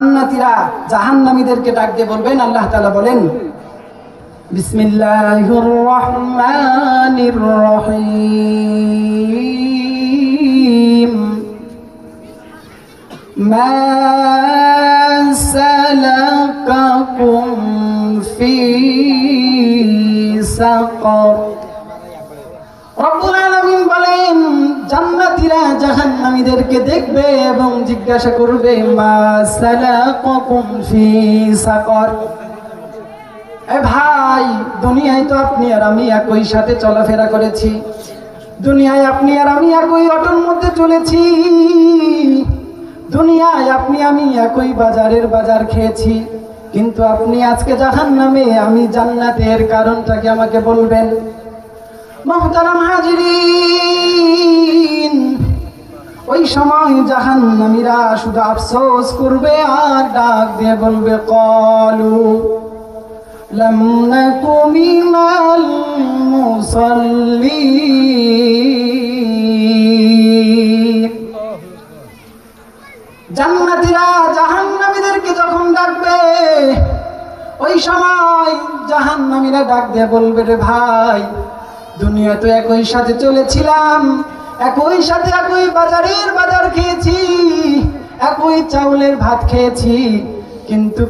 জান্নাতীরা জাহান্নামীদেরকে ডাক দিয়ে বলবেন, আল্লাহ তাআলা বলেন বিসমিল্লাহির রহমানির রহিম মা সালাকাকুম ফি সাকার। রব্বুল আলামিন বলেন, জান্নাতীরা জাহান্নামীদেরকে দেখবে এবং জিজ্ঞাসা করবে, মা সালাকাকুম ফি সাকার। এ ভাই, দুনিয়ায় তো আপনি আর আমি একই সাথে চলাফেরা করেছি, দুনিয়ায় আপনি আর আমি একই অটোর মধ্যে চলেছি, দুনিয়ায় আপনি আমি একই বাজারের বাজার খেয়েছি, কিন্তু আপনি আজকে জাহান্নামে, আমি জান্নাতের কারণটাকে আমাকে বলবেন। মুহতারাম হাজিরিন, ওই সময় জাহান্নামীরা শুধু আফসোস করবে আর ডাক দিয়ে বলবে, ক্বালু লাম নাকু মিনাল মুসাল্লিন। জান্নাতীরা জাহান্নামীদেরকে যখন ডাকবে, ওই সময় জাহান্নামীরা ডাক দিয়ে বলবে, রে ভাই, দুনিয়া তো একই সাথে চলেছিলাম, একই সাথে একই বাজারের বাজার খেয়েছি, একই চাউলের ভাত খেয়েছি, কিন্তু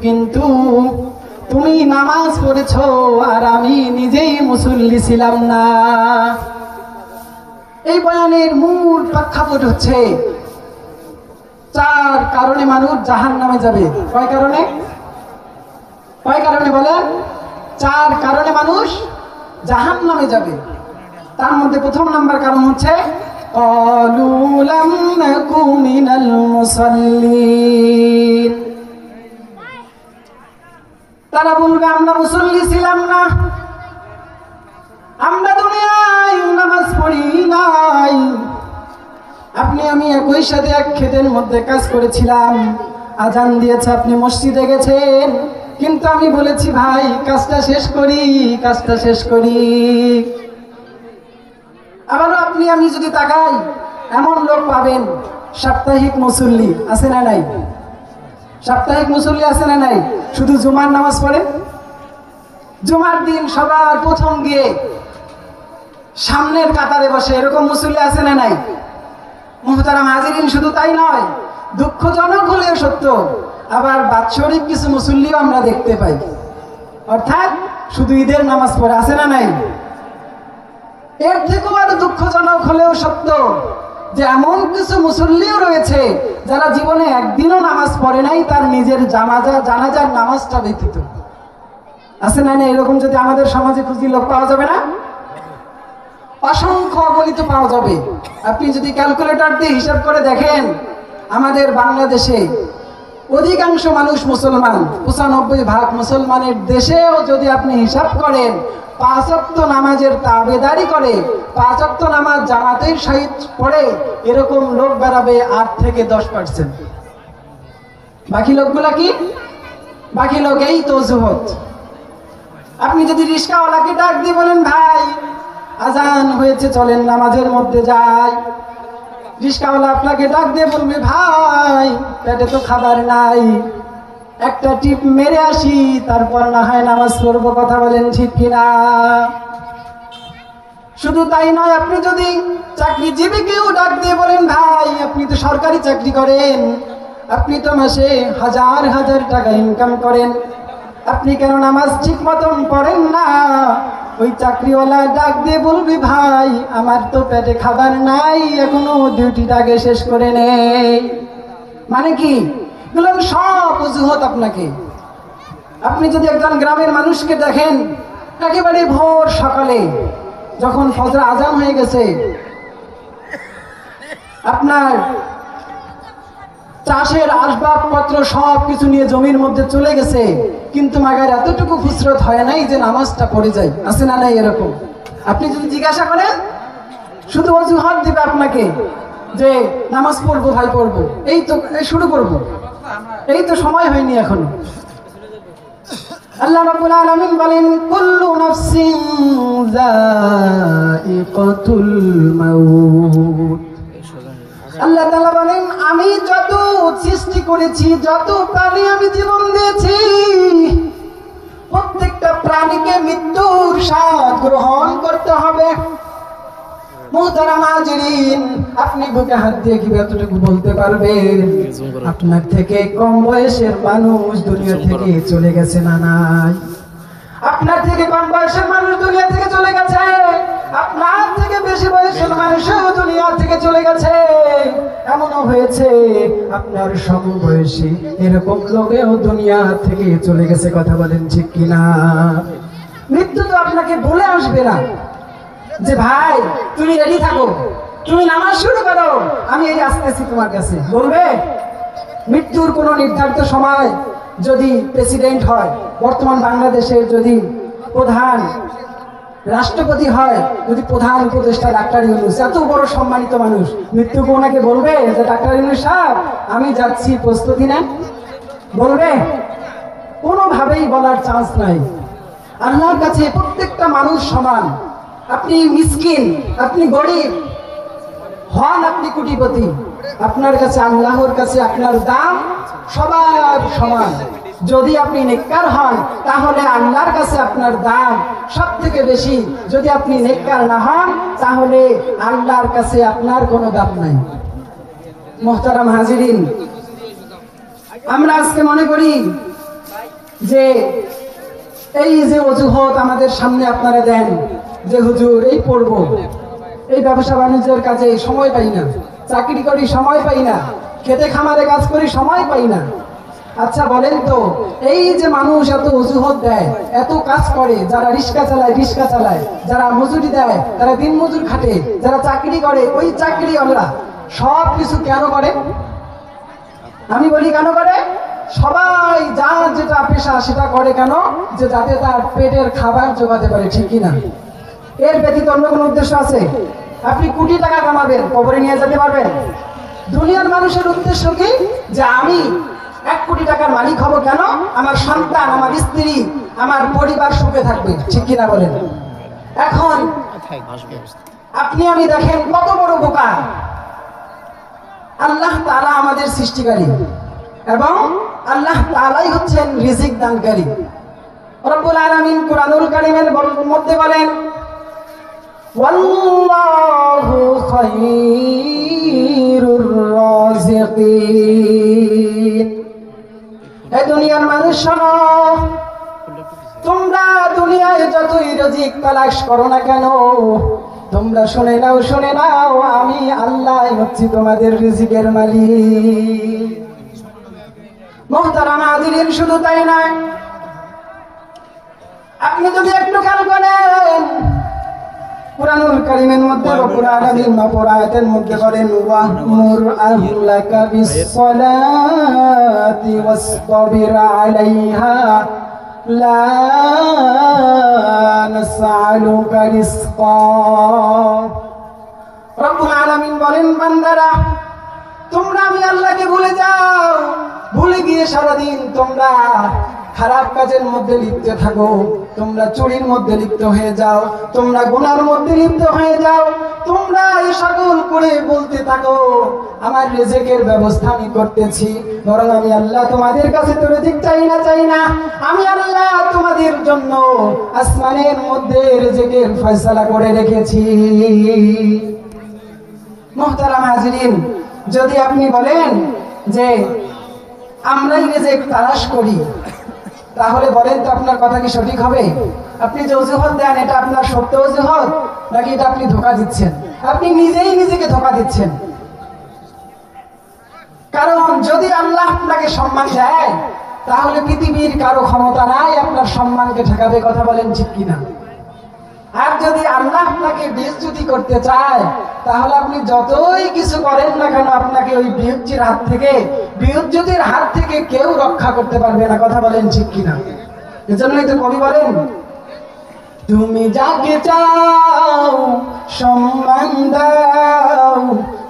তুমি নামাজ পড়েছো আর আমি নিজেই মুসল্লি ছিলাম না। এই বয়ানের মূল প্রেক্ষাপট হচ্ছে, চার কারণে মানুষ জাহান্নামে যাবে। কয় কারণে বলেন? চার কারণে মানুষ জাহান্নামে যাবে। তার মধ্যে প্রথম নাম্বার কারণ হচ্ছে, ক্বালু লাম নাকু মিনাল মুসাল্লিন। তারা বলবে, আমরা মুসল্লি ছিলাম না, আমরা দুনিয়ায় নামাজ পড়ি নাই, আপনি আমি একই সাথে এক ক্ষেতের মধ্যে কাজ করেছিলাম, আজান দিয়েছে, আপনি মসজিদে গেছেন, কিন্তু আমি বলেছি, ভাই কাজটা শেষ করি। আবারও আপনি আমি যদি তাকাই, এমন লোক পাবেন, সাপ্তাহিক মুসল্লি আছে না নাই? সাপ্তাহিক মুসল্লি আছে না নাই? শুধু জুমার নামাজ পড়ে, জুমার দিন সবার প্রথম গিয়ে সামনের কাতারে বসে, এরকম মুসল্লি আছে না নাই? মুহতারাম হাজিরিন, শুধু তাই নয়, দুঃখজনক হলেও সত্য, আবার বাৎসরিক কিছু মুসল্লিও আমরা দেখতে পাই, অর্থাৎ শুধু ঈদের নামাজ পড়ে, আছে না নাই? এর থেকেও আরো দুঃখজনক হলেও সত্য যে এমন কিছু মুসল্লিও রয়েছে যারা জীবনে একদিনও নামাজ পড়ে নাই, তার নিজের জানাজার নামাজটা ব্যতীত। আছে না? এরকম যদি আমাদের সমাজে খুঁজি লোক পাওয়া যাবে না? অসংখ্য অগণিত পাওয়া যাবে। আপনি যদি ক্যালকুলেটর দিয়ে হিসাব করে দেখেন, আমাদের বাংলাদেশে অধিকাংশ মানুষ মুসলমান, ৯৫% মুসলমানের দেশেও যদি আপনি হিসাব করেন, ৫ ওয়াক্ত নামাজের তাবেদারি করে, ৫ ওয়াক্ত নামাজ জামাতের সহিত পড়ে, এরকম লোক বেড়াবে ৮ থেকে ১০%। বাকি লোকগুলা কি? বাকি লোক এই তো যুবক। আপনি যদি রিস্কাওয়ালাকে ডাক দিয়ে বলেন, ভাই আজান হয়েছে, চলেন নামাজের মধ্যে যাই, রিস্কাওয়ালা আপনাকে ডাক দিয়ে বলবে, ভাই পেটে তো খাবার নাই, একটা টিপ মেরে আসি, তারপর না হয় নামাজ পড়বো। কথা বলেন ঠিক কিনা? শুধু তাই নয়, আপনি যদি চাকরিজীবীকেও ডাক দিয়ে বলেন, ভাই আপনি তো সরকারি চাকরি করেন, আপনি তো মাসে হাজার হাজার টাকা ইনকাম করেন, আপনি কেন নামাজ ঠিক মতন পড়েন না? ওই চাকরিওয়ালা ডাক দিয়ে বলবি, ভাই আমার তো পেটে খাবার নাই, এখনো ডিউটিটাকে শেষ করে নেই। মানে কি? বললাম সব অজুহাত আপনাকে। আপনি যদি একজন গ্রামের মানুষকে দেখেন, একেবারে ভোর সকালে যখন ফজর আজান হয়ে গেছে, আপনার চাষের আসবাবপত্র সব কিছু নিয়ে জমির মধ্যে চলে গেছে, কিন্তু মাগার এতটুকু ফুসরত হয় নাই যে নামাজটা পড়ে যায়। আছে না নাই এরকম? আপনি যদি জিজ্ঞাসা করেন, শুধু অজুহাত দিবে আপনাকে যে নামাজ পড়বো, ভাই পড়বো, এই তো শুরু করবো, এই তো সময় হয়নি এখনো। আল্লাহ রাব্বুল আলামিন বলেন, কুল্লু নাফসিন যায়িকাতুল মাউত। আল্লাহ তাআলা বলেন, আমি যত সৃষ্টি করেছি, যত প্রাণী আমি জীবন দিয়েছি, প্রত্যেকটা প্রাণীকে মৃত্যুর স্বাদ গ্রহণ করতে হবে। মুহতারাম হাজিরিন, আপনি বুকে হাত দিয়ে কি এতটুকু বলতে পারবেন আপনার থেকে কম বয়সের মানুষ দুনিয়া থেকে চলে গেছে না নাই? আপনার থেকে কম বয়সের মানুষ দুনিয়া থেকে চলে গেছে, আপনার থেকে বেশি বয়সের মানুষও দুনিয়া থেকে চলে গেছে। এমনও হয়েছে আপনার সমবয়সী এরকম লোকেও দুনিয়া থেকে চলে গেছে। কথা বলেন ঠিক কিনা? মৃত্যু তো আপনাকে বলে আসবে না যে ভাই তুমি রেডি থাকো, তুমি নামাজ শুরু করো, আমি এই আসতেছি তোমার কাছে। বলবে? মৃত্যুর কোনো নির্ধারিত সময় যদি প্রেসিডেন্ট হয়, বর্তমান বাংলাদেশের যদি প্রধান রাষ্ট্রপতি হয়, যদি প্রধান উপদেষ্টা ডাক্তার ইউনূস, এত বড় সম্মানিত মানুষ, মৃত্যুকে ওনাকে বলবে যে ডাক্তার ইউনূস সাহেব আমি যাচ্ছি, প্রস্তুতি নেন? বলবে? কোনোভাবেই বলার চান্স নাই। আল্লাহর কাছে প্রত্যেকটা মানুষ সমান। আপনি মিসকিন, আপনি গরিব হন, আপনি কোটিপতি, আপনার কাছে আল্লাহর কাছে আপনার দাম সবার সমান। যদি আপনি নেককার হন তাহলে আল্লাহর কাছে আপনার দাম সব থেকে বেশি। যদি আপনি নেককার না হন তাহলে আল্লাহর কাছে আপনার কোনো দাম নাই। মুহতারাম হাজিরিন, আমরা আজকে মনে করি যে এই যে অজুহাত আমাদের সামনে আপনারা দেন যে হুজুর এই পড়ব, এই ব্যবসা বাণিজ্যের কাজে সময় পাই না, চাকরি করি সময় পাই না, খেতে খামারে কাজ করি সময় পাই না। আচ্ছা বলেন তো, এই যে মানুষ এত অজুহাত দেয়, এত কাজ করে, যারা রিক্সা চালায়, যারা মজুরি দেয়, যারা দিন মজুর খাটে, যারা চাকরি করে, ওই চাকরিওয়ালা সব কিছু কেন করে? আমি বলি কেন করে? সবাই যার যেটা পেশা সেটা করে কেন? যে যাতে তার পেটের খাবার জোগাতে পারে, ঠিক কিনা? এর ব্যতীত অন্য কোনো উদ্দেশ্য আছে? আপনি কোটি টাকা কামাবেন, কবরে নিয়ে যেতে পারবেন? দুনিয়ার মানুষের উদ্দেশ্য কি? যে আমি 1 কোটি টাকার মালিক হব কেন? আমার সন্তান, আমার স্ত্রী, আমার পরিবার সুখে থাকবে, ঠিক কিনা বলেন? এখন আপনি আমি দেখেন কত বড় বোকা। আল্লাহ তাআলা আমাদের সৃষ্টিকারী এবং আল্লাহ তাআলাই হচ্ছেন রিজিক দানকারী। রব্বুল আলামিন কুরআনুল কারীমের মধ্যে বলেন, ওয়াল্লাহু খায়রুর রাযিকিন। এই দুনিয়ার মানুষ শোনো, তোমরা দুনিয়ায় যতই রিজিক তালাশ করো না কেন, তোমরা শুনে নাও, আমি আল্লাহ হচ্ছি তোমাদের রিজিকের মালিক। মুহতারাম হাজিরিন, শুধু তাই নয়, আপনি যদি একটু খেয়াল করেন কুরআনুল কারীমের মধ্যে রব্বুল আলামিন নবর আয়াতের মধ্যে বলেন, ওয়া'মুর আহলাকা বিস-সালাতি ওয়াসতাবির আলাইহা লা নাসআলুকা রিজকা। রব্বুল আলামিন বলেন, বান্দারা তোমরা আমি আল্লাহকে ভুলে যাও, ভুলে গিয়ে সারাদিন তোমরা খারাপ কাজের মধ্যে লিপ্ত থাকো, তোমরা চুরির মধ্যে লিপ্ত হয়ে যাও, তোমরা গুনার মধ্যে লিপ্ত হয়ে যাও, তোমরা এই সকল করে বলতে থাকো আমার রিজিকের ব্যবস্থা আমি করতেছি, বরং আমি আল্লাহ তোমাদের কাছে তো রিজিক চাই না, আমি আল্লাহ তোমাদের জন্য আসমানের মধ্যে রিজিকের ফয়সালা করে রেখেছি। মুহতারাম হাজিরিন, যদি আপনি বলেন যে আমরাই রিজিক তালাশ করি, তাহলে বলেন তো আপনার কথা কি সঠিক হবে? আপনি যে অজুহাত দেন এটা আপনার সত্য অজুহাত নাকি এটা আপনি ধোঁকা দিচ্ছেন? আপনি নিজেই নিজেকে ধোঁকা দিচ্ছেন। কারণ যদি আল্লাহ আপনাকে সম্মান দেয় তাহলে পৃথিবীর কারো ক্ষমতা নাই আপনার সম্মানকে ঠেকাবে। কথা বলেন ঠিক কিনা? আর যদি আল্লাহ আপনাকে বেইজ্জতি করতে চায় তাহলে আপনি যতই কিছু করেন না কেন আপনাকে ওই বেইজ্জতির হাত থেকে কেউ রক্ষা করতে পারবে না। কথা বলেন ঠিক কিনা? এজন্যই তো কবি বলেন, তুমি যাকে চাও সম্মান দাও,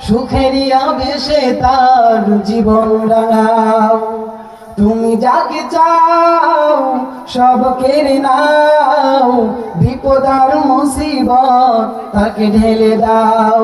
সুখেরই আবেশে তার জীবন রাঙাও। তুমি যাকে চাও সব কেড়ে নাও, বিপদ আর মুসিবত তাকে ঢেলে দাও।